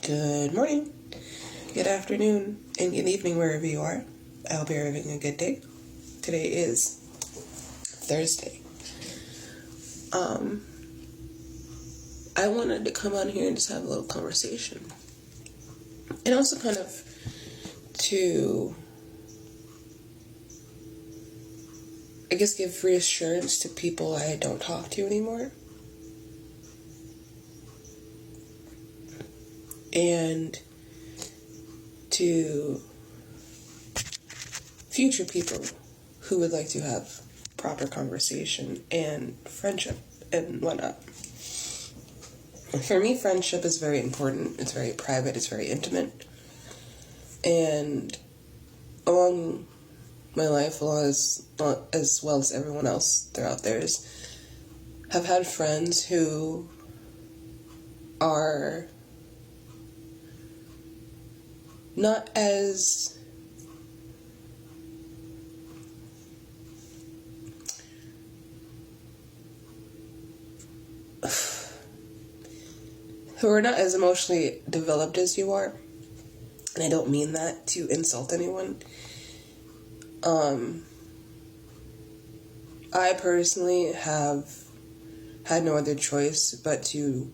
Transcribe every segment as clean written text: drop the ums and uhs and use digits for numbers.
Good morning, good afternoon, and good evening wherever you are. I hope you're having a good day. Today is Thursday. I wanted to come on here and just have a little conversation. And also kind of to, I guess, give reassurance to people I don't talk to anymore. And to future people who would like to have proper conversation and friendship and whatnot. For me, friendship is very important. It's very private. It's very intimate. And along my life, as well as everyone else throughout theirs, have had friends who are not as who are not as emotionally developed as you are. And I don't mean that to insult anyone. I personally have had no other choice but to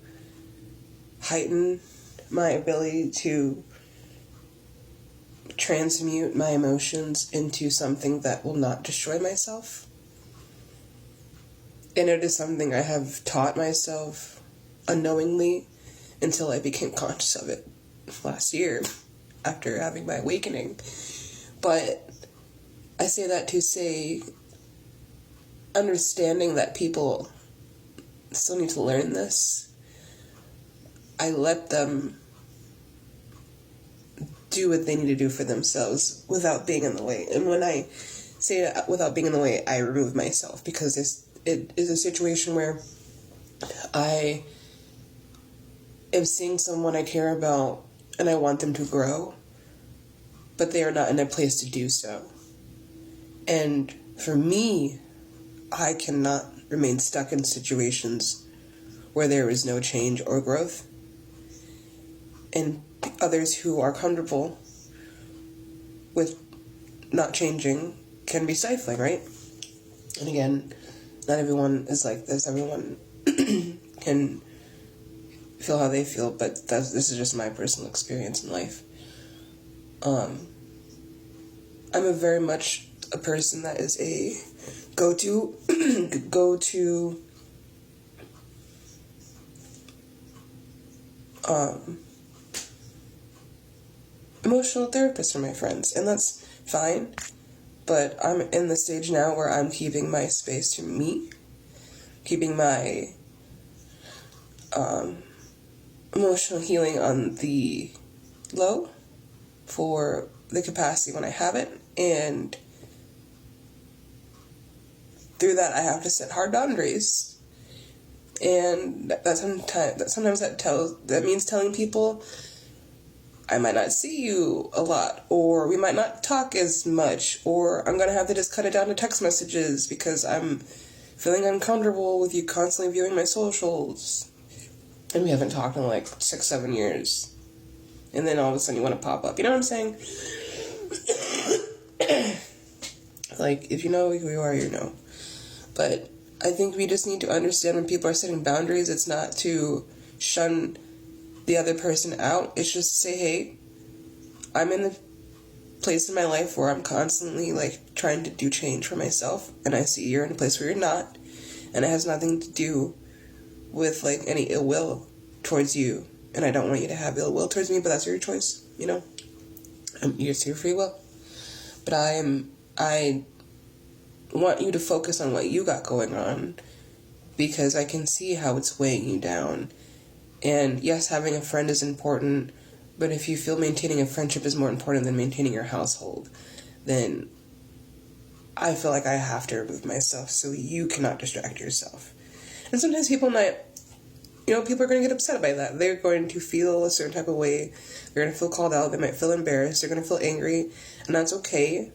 heighten my ability to transmute my emotions into something that will not destroy myself. And it is something I have taught myself unknowingly until I became conscious of it last year after having my awakening. But I say that to say, understanding that people still need to learn this, I let them do what they need to do for themselves without being in the way. And when I say without being in the way, I remove myself, because it is a situation where I am seeing someone I care about and I want them to grow, but they are not in a place to do so. And for me, I cannot remain stuck in situations where there is no change or growth. And others who are comfortable with not changing can be stifling, right? And again, not everyone is like this. Everyone can feel how they feel, but this is just my personal experience in life. I'm a very much a person that is a go-to emotional therapist for my friends, and that's fine. But I'm in the stage now where I'm keeping my space to me, keeping my emotional healing on the low for the capacity when I have it, and through that I have to set hard boundaries, and that means telling people I might not see you a lot, or we might not talk as much, or I'm gonna have to just cut it down to text messages because I'm feeling uncomfortable with you constantly viewing my socials. And we haven't talked in like 6-7 years. And then all of a sudden you want to pop up. You know what I'm saying? Like, if you know who you are, you know. But I think we just need to understand when people are setting boundaries, it's not to shun the other person out. It's just to say, hey, I'm in the place in my life where I'm constantly like trying to do change for myself. And I see you're in a place where you're not. And it has nothing to do with like any ill will towards you, and I don't want you to have ill will towards me, but that's your choice, you know. It's your free will. But I want you to focus on what you got going on, because I can see how it's weighing you down. And yes, having a friend is important, but if you feel maintaining a friendship is more important than maintaining your household, then I feel like I have to remove myself so you cannot distract yourself. And sometimes people are going to get upset by that. They're going to feel a certain type of way. They're going to feel called out. They might feel embarrassed. They're going to feel angry. And that's okay.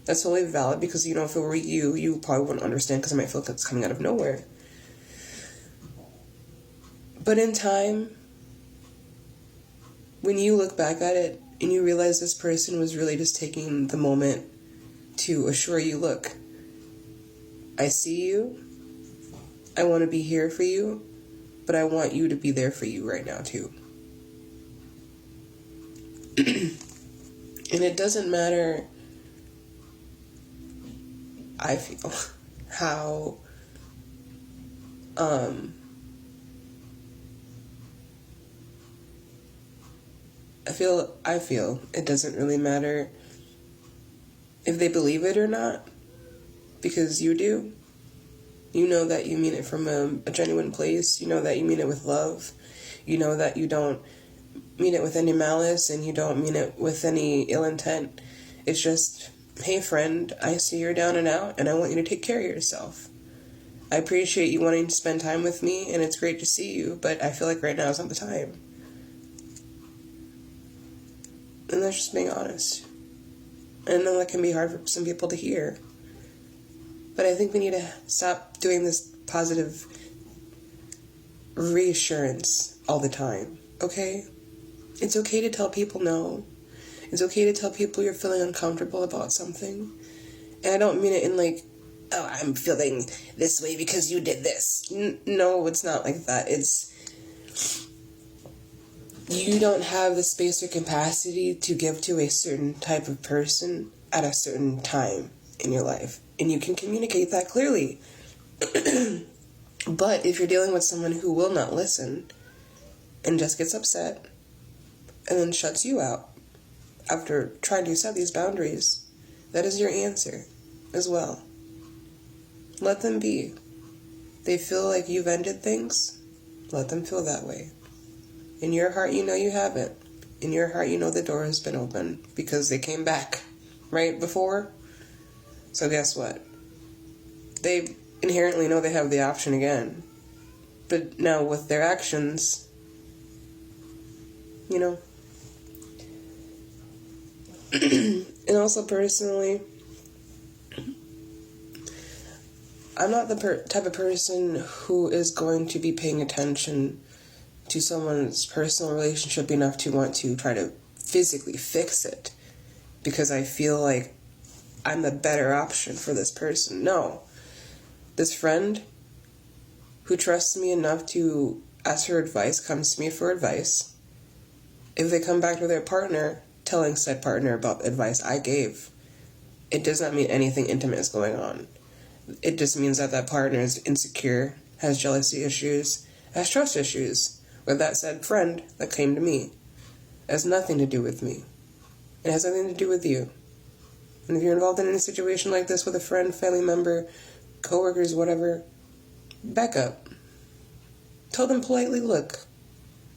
That's totally valid, because, if it were you probably wouldn't understand, because it might feel like it's coming out of nowhere. But in time, when you look back at it and you realize this person was really just taking the moment to assure you, look, I see you, I want to be here for you, but I want you to be there for you right now too. And it doesn't matter, I feel, how I feel it doesn't really matter if they believe it or not, because you do. You know that you mean it from a genuine place. You know that you mean it with love. You know that you don't mean it with any malice, and you don't mean it with any ill intent. It's just, hey friend, I see you're down and out, and I want you to take care of yourself. I appreciate you wanting to spend time with me, and it's great to see you, but I feel like right now is not the time. And that's just being honest. And I know that can be hard for some people to hear. But I think we need to stop doing this positive reassurance all the time, okay? It's okay to tell people no. It's okay to tell people you're feeling uncomfortable about something. And I don't mean it in like, oh, I'm feeling this way because you did this. No, it's not like that. It's, you don't have the space or capacity to give to a certain type of person at a certain time in your life. And you can communicate that clearly. But if you're dealing with someone who will not listen and just gets upset and then shuts you out after trying to set these boundaries, that is your answer as well. Let them be. They feel like you've ended things. Let them feel that way. In your heart, you know you haven't. In your heart, you know the door has been open because they came back right before. So guess what? They inherently know they have the option again. But now with their actions, you know. And also personally, I'm not the type of person who is going to be paying attention to someone's personal relationship enough to want to try to physically fix it because I feel like I'm the better option for this person. No. This friend who trusts me enough to ask for advice comes to me for advice. If they come back to their partner, telling said partner about the advice I gave, it does not mean anything intimate is going on. It just means that that partner is insecure, has jealousy issues, has trust issues with that said friend that came to me. It has nothing to do with me. It has nothing to do with you. And if you're involved in any situation like this with a friend, family member, coworkers, whatever, back up. Tell them politely, look,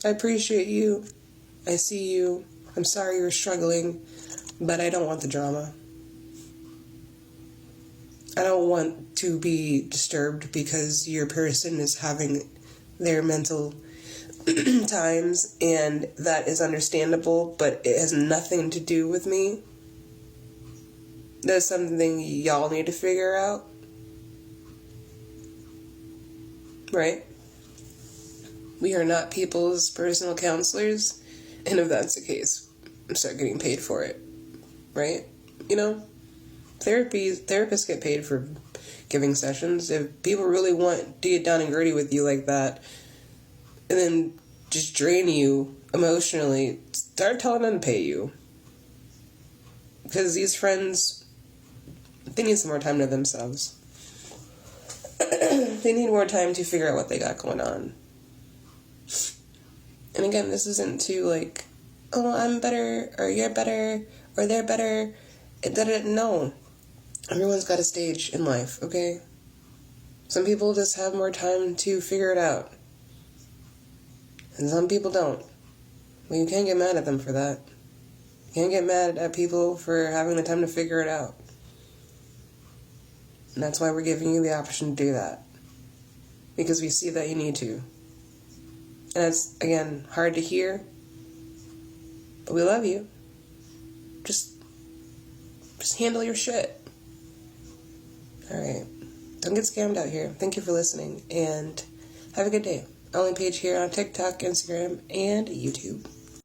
I appreciate you. I see you. I'm sorry you're struggling, but I don't want the drama. I don't want to be disturbed because your person is having their mental times, and that is understandable, but it has nothing to do with me. That's something y'all need to figure out. Right? We are not people's personal counselors, and if that's the case, start getting paid for it. Right? You know? Therapists get paid for giving sessions. If people really want to get down and gritty with you like that, and then just drain you emotionally, start telling them to pay you. Because these friends, they need some more time to themselves. They need more time to figure out what they got going on. And again, this isn't to like, oh, I'm better, or you're better, or they're better. No. Everyone's got a stage in life, okay? Some people just have more time to figure it out. And some people don't. Well, you can't get mad at them for that. You can't get mad at people for having the time to figure it out. And that's why we're giving you the option to do that. Because we see that you need to. And it's, again, hard to hear. But we love you. Just handle your shit. Alright. Don't get scammed out here. Thank you for listening. And have a good day. Only page here on TikTok, Instagram, and YouTube.